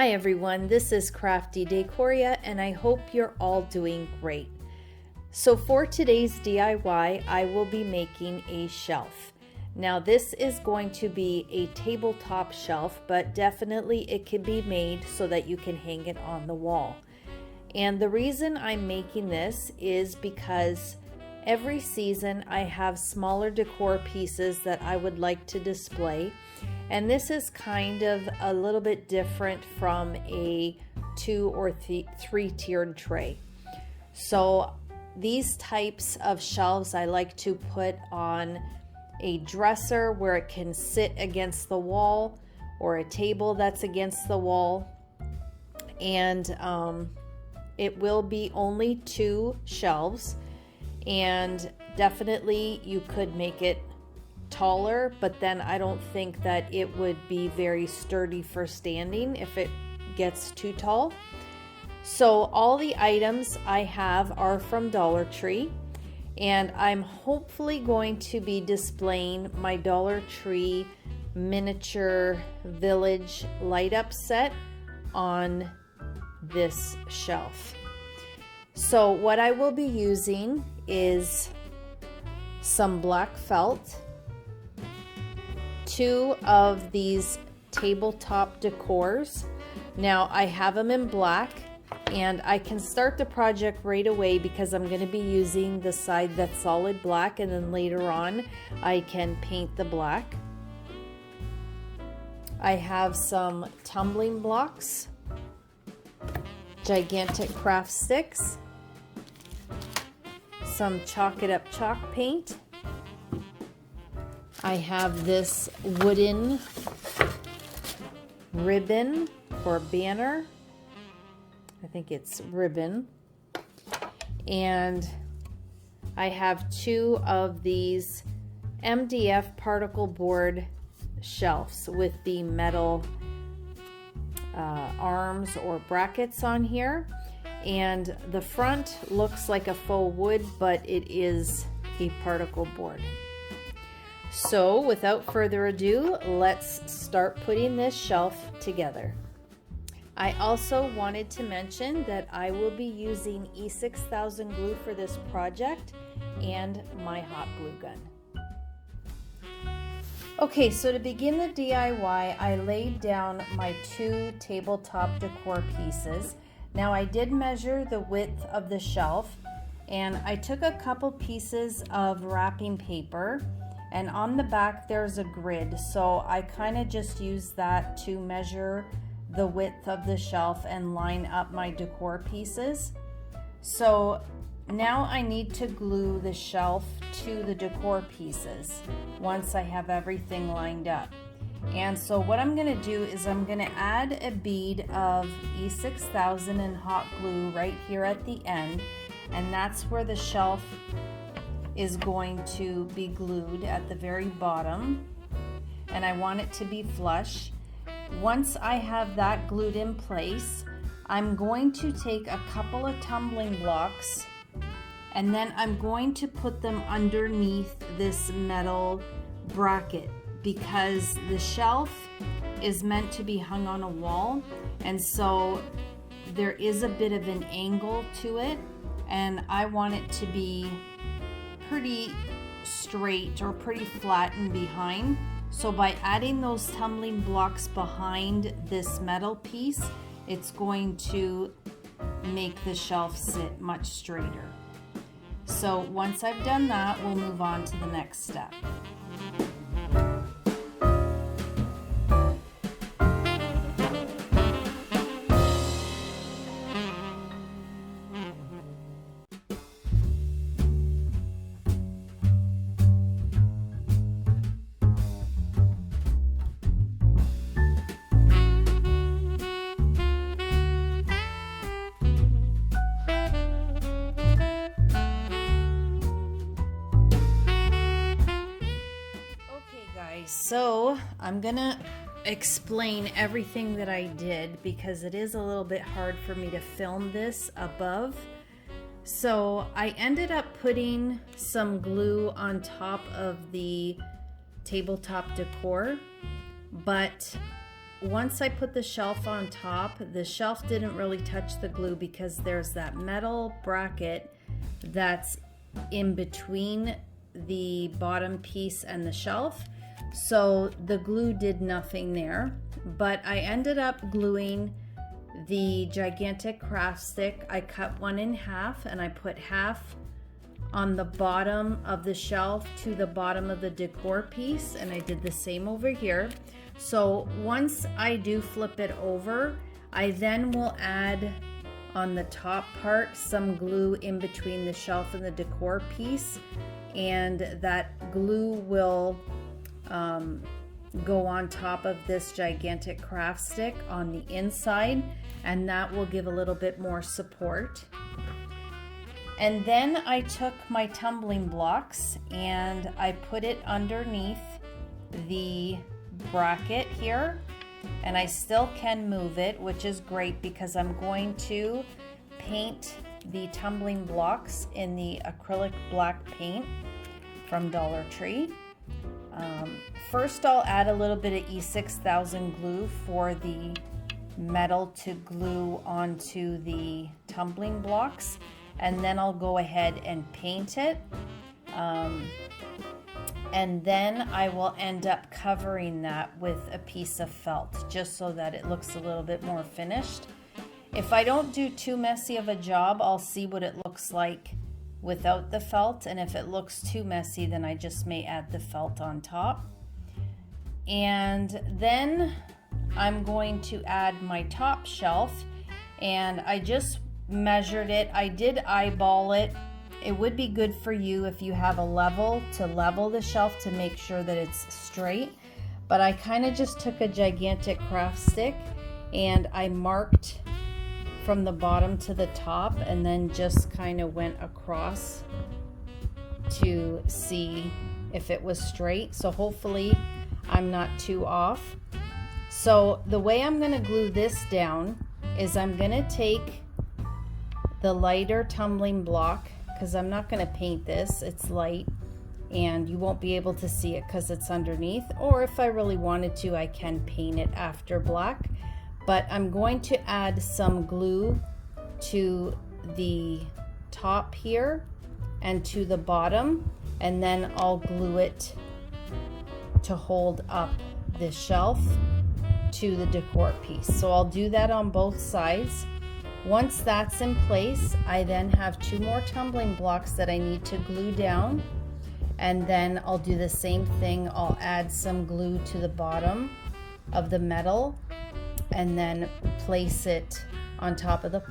Hi everyone, this is Crafty Decoria and I hope you're all doing great. So for today's DIY, I will be making a shelf. Now this is going to be a tabletop shelf, but definitely it can be made so that you can hang it on the wall. And the reason I'm making this is because every season I have smaller decor pieces that I would like to display. And this is kind of a little bit different from a 2 or 3 tiered tray. So these types of shelves I like to put on a dresser where it can sit against the wall, or a table that's against the wall. And it will be only 2 shelves, and definitely you could make it taller, but then I don't think that it would be very sturdy for standing if it gets too tall. So all the items I have are from Dollar Tree, and I'm hopefully going to be displaying my Dollar Tree miniature village light up set on this shelf. So what I will be using is some black felt, 2 of these tabletop decors. Now I have them in black, and I can start the project right away because I'm going to be using the side that's solid black, and then later on I can paint the black. I have some tumbling blocks, gigantic craft sticks, some Chalk It Up chalk paint. I have this wooden ribbon or banner. I think it's ribbon. And I have 2 of these MDF particle board shelves with the metal arms or brackets on here. And the front looks like a faux wood, but it is a particle board. So without further ado, let's start putting this shelf together. I also wanted to mention that I will be using E6000 glue for this project and my hot glue gun. Okay, so to begin the DIY, I laid down my 2 tabletop decor pieces. Now I did measure the width of the shelf, and I took a couple pieces of wrapping paper, and on the back there's a grid, so I kind of just used that to measure the width of the shelf and line up my decor pieces. So now I need to glue the shelf to the decor pieces once I have everything lined up. And so what I'm going to do is I'm going to add a bead of E6000 and hot glue right here at the end, and that's where the shelf is going to be glued at the very bottom, and I want it to be flush. Once I have that glued in place, I'm going to take a couple of tumbling blocks, and then I'm going to put them underneath this metal bracket, because the shelf is meant to be hung on a wall, and so there is a bit of an angle to it, and I want it to be pretty straight or pretty flat in behind. So by adding those tumbling blocks behind this metal piece, it's going to make the shelf sit much straighter. So once I've done that, we'll move on to the next step. So I'm gonna explain everything that I did because it is a little bit hard for me to film this above. So I ended up putting some glue on top of the tabletop decor, but once I put the shelf on top, the shelf didn't really touch the glue because there's that metal bracket that's in between the bottom piece and the shelf. So the glue did nothing there, but I ended up gluing the gigantic craft stick. I cut one in half and I put half on the bottom of the shelf to the bottom of the decor piece, and I did the same over here. So once I do flip it over, I then will add on the top part some glue in between the shelf and the decor piece, and that glue will go on top of this gigantic craft stick on the inside, and that will give a little bit more support. And then I took my tumbling blocks and I put it underneath the bracket here, and I still can move it, which is great because I'm going to paint the tumbling blocks in the acrylic black paint from Dollar Tree. First I'll add a little bit of E6000 glue for the metal to glue onto the tumbling blocks, and then I'll go ahead and paint it. And then I will end up covering that with a piece of felt, just so that it looks a little bit more finished. If I don't do too messy of a job, I'll see what it looks like without the felt, and if it looks too messy, then I just may add the felt on top. And then I'm going to add my top shelf, and I just measured it. I did eyeball it. It would be good for you if you have a level to level the shelf to make sure that it's straight, but I kind of just took a gigantic craft stick and I marked from the bottom to the top and then just kind of went across to see if it was straight. So hopefully I'm not too off. So the way I'm going to glue this down is I'm going to take the lighter tumbling block, because I'm not going to paint this, it's light and you won't be able to see it because it's underneath, or if I really wanted to I can paint it after black, but I'm going to add some glue to the top here and to the bottom, and then I'll glue it to hold up the shelf to the decor piece. So I'll do that on both sides. Once that's in place, I then have 2 more tumbling blocks that I need to glue down, and then I'll do the same thing. I'll add some glue to the bottom of the metal and then place it on top of the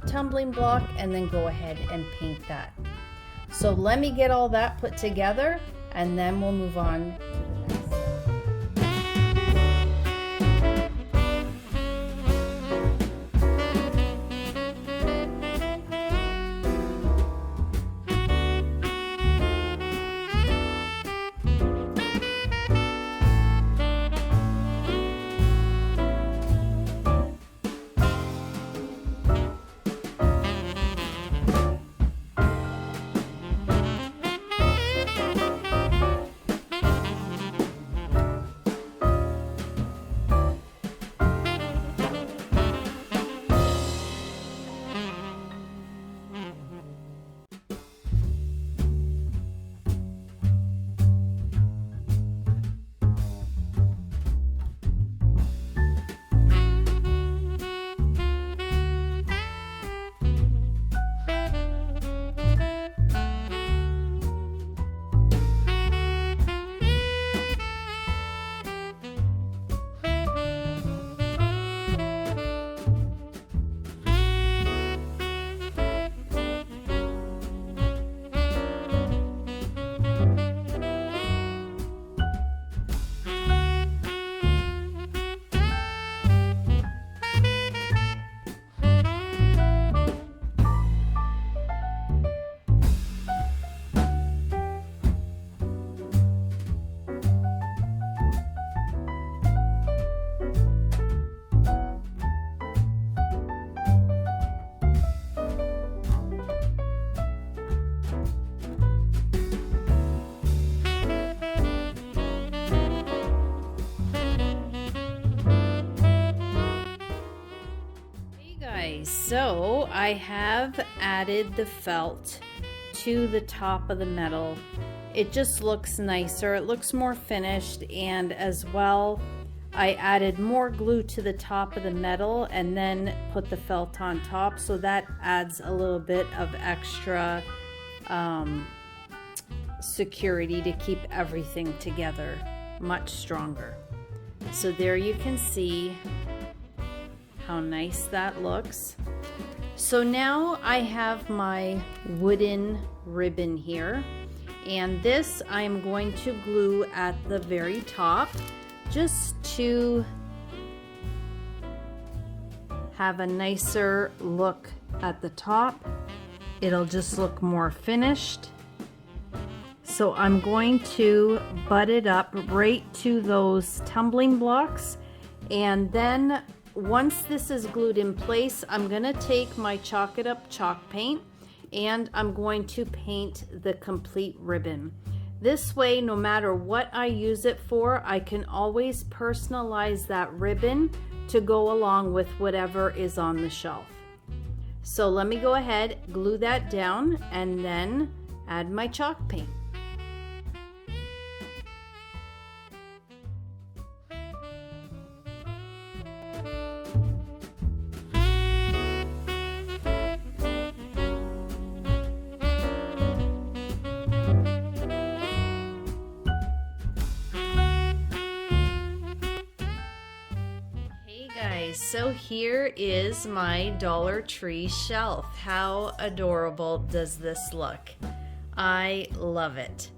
tumbling block and then go ahead and paint that. So let me get all that put together and then we'll move on to the next. So I have added the felt to the top of the metal. It just looks nicer, it looks more finished, and as well I added more glue to the top of the metal and then put the felt on top, so that adds a little bit of extra security to keep everything together much stronger. So there you can see how nice that looks. So now I have my wooden ribbon here, and this I'm going to glue at the very top just to have a nicer look at the top. It'll just look more finished. So I'm going to butt it up right to those tumbling blocks, and then once this is glued in place, I'm gonna take my Chalk It Up chalk paint and I'm going to paint the complete ribbon. This way, no matter what I use it for, I can always personalize that ribbon to go along with whatever is on the shelf. So let me go ahead, glue that down, and then add my chalk paint. So here is my Dollar Tree shelf. How adorable does this look? I love it.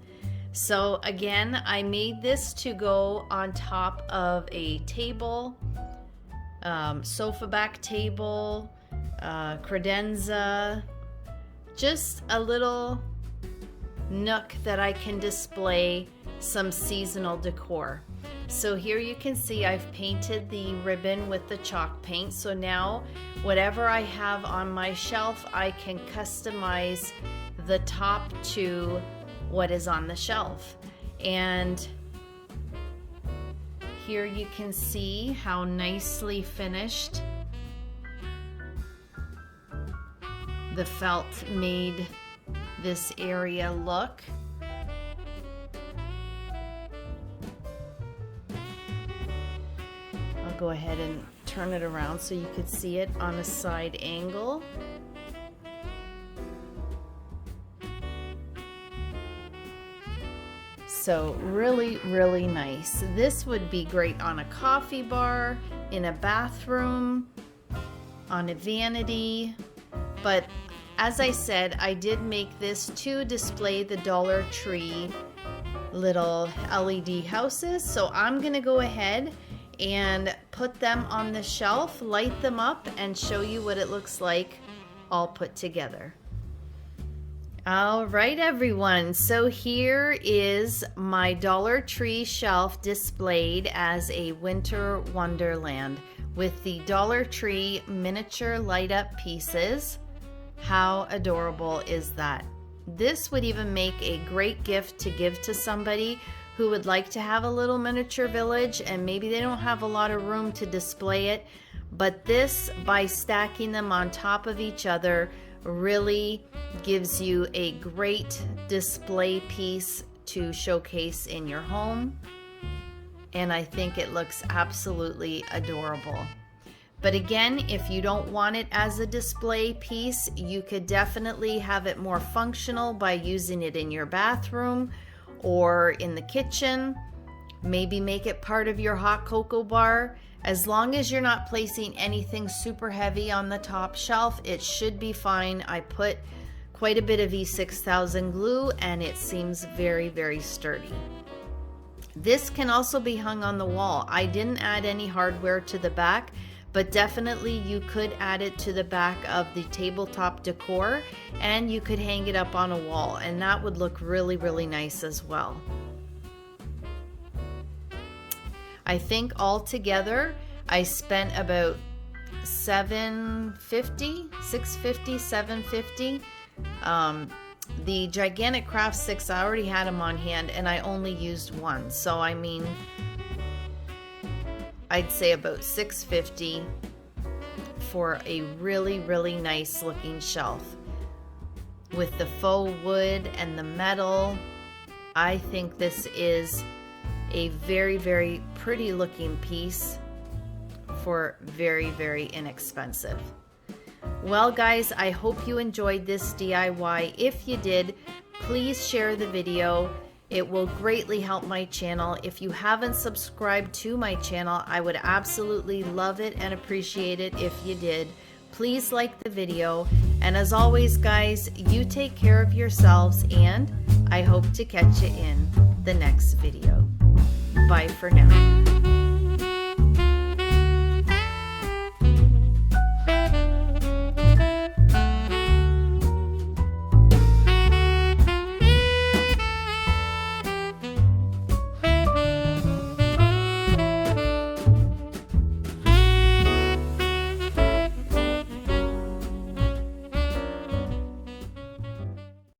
So again, I made this to go on top of a table, sofa back table, credenza, just a little nook that I can display some seasonal decor. So here you can see I've painted the ribbon with the chalk paint. So now whatever I have on my shelf, I can customize the top to what is on the shelf. And here you can see how nicely finished the felt made this area look. Go ahead and turn it around so you could see it on a side angle. So really, really nice. This would be great on a coffee bar, in a bathroom, on a vanity. But as I said, I did make this to display the Dollar Tree little LED houses. So I'm gonna go ahead and put them on the shelf, light them up, and show you what it looks like all put together. All right, everyone, so here is my Dollar Tree shelf displayed as a winter wonderland with the Dollar Tree miniature light up pieces. How adorable is that? This would even make a great gift to give to somebody who would like to have a little miniature village and maybe they don't have a lot of room to display it, but this, by stacking them on top of each other, really gives you a great display piece to showcase in your home, and I think it looks absolutely adorable. But again, if you don't want it as a display piece, you could definitely have it more functional by using it in your bathroom or in the kitchen. Maybe make it part of your hot cocoa bar. As long as you're not placing anything super heavy on the top shelf, it should be fine. I put quite a bit of E6000 glue and it seems very, very sturdy. This can also be hung on the wall. I didn't add any hardware to the back, but definitely you could add it to the back of the tabletop decor and you could hang it up on a wall, and that would look really, really nice as well. I think altogether I spent about $650, $750. The Gigantic Craft 6, I already had them on hand and I only used one. So I mean, I'd say about $650 for a really, really nice looking shelf. With the faux wood and the metal, I think this is a very, very pretty looking piece for very, very inexpensive. Well guys, I hope you enjoyed this DIY. If you did, please share the video. It will greatly help my channel. If you haven't subscribed to my channel, I would absolutely love it and appreciate it if you did. Please like the video. And as always guys, you take care of yourselves, and I hope to catch you in the next video. Bye for now.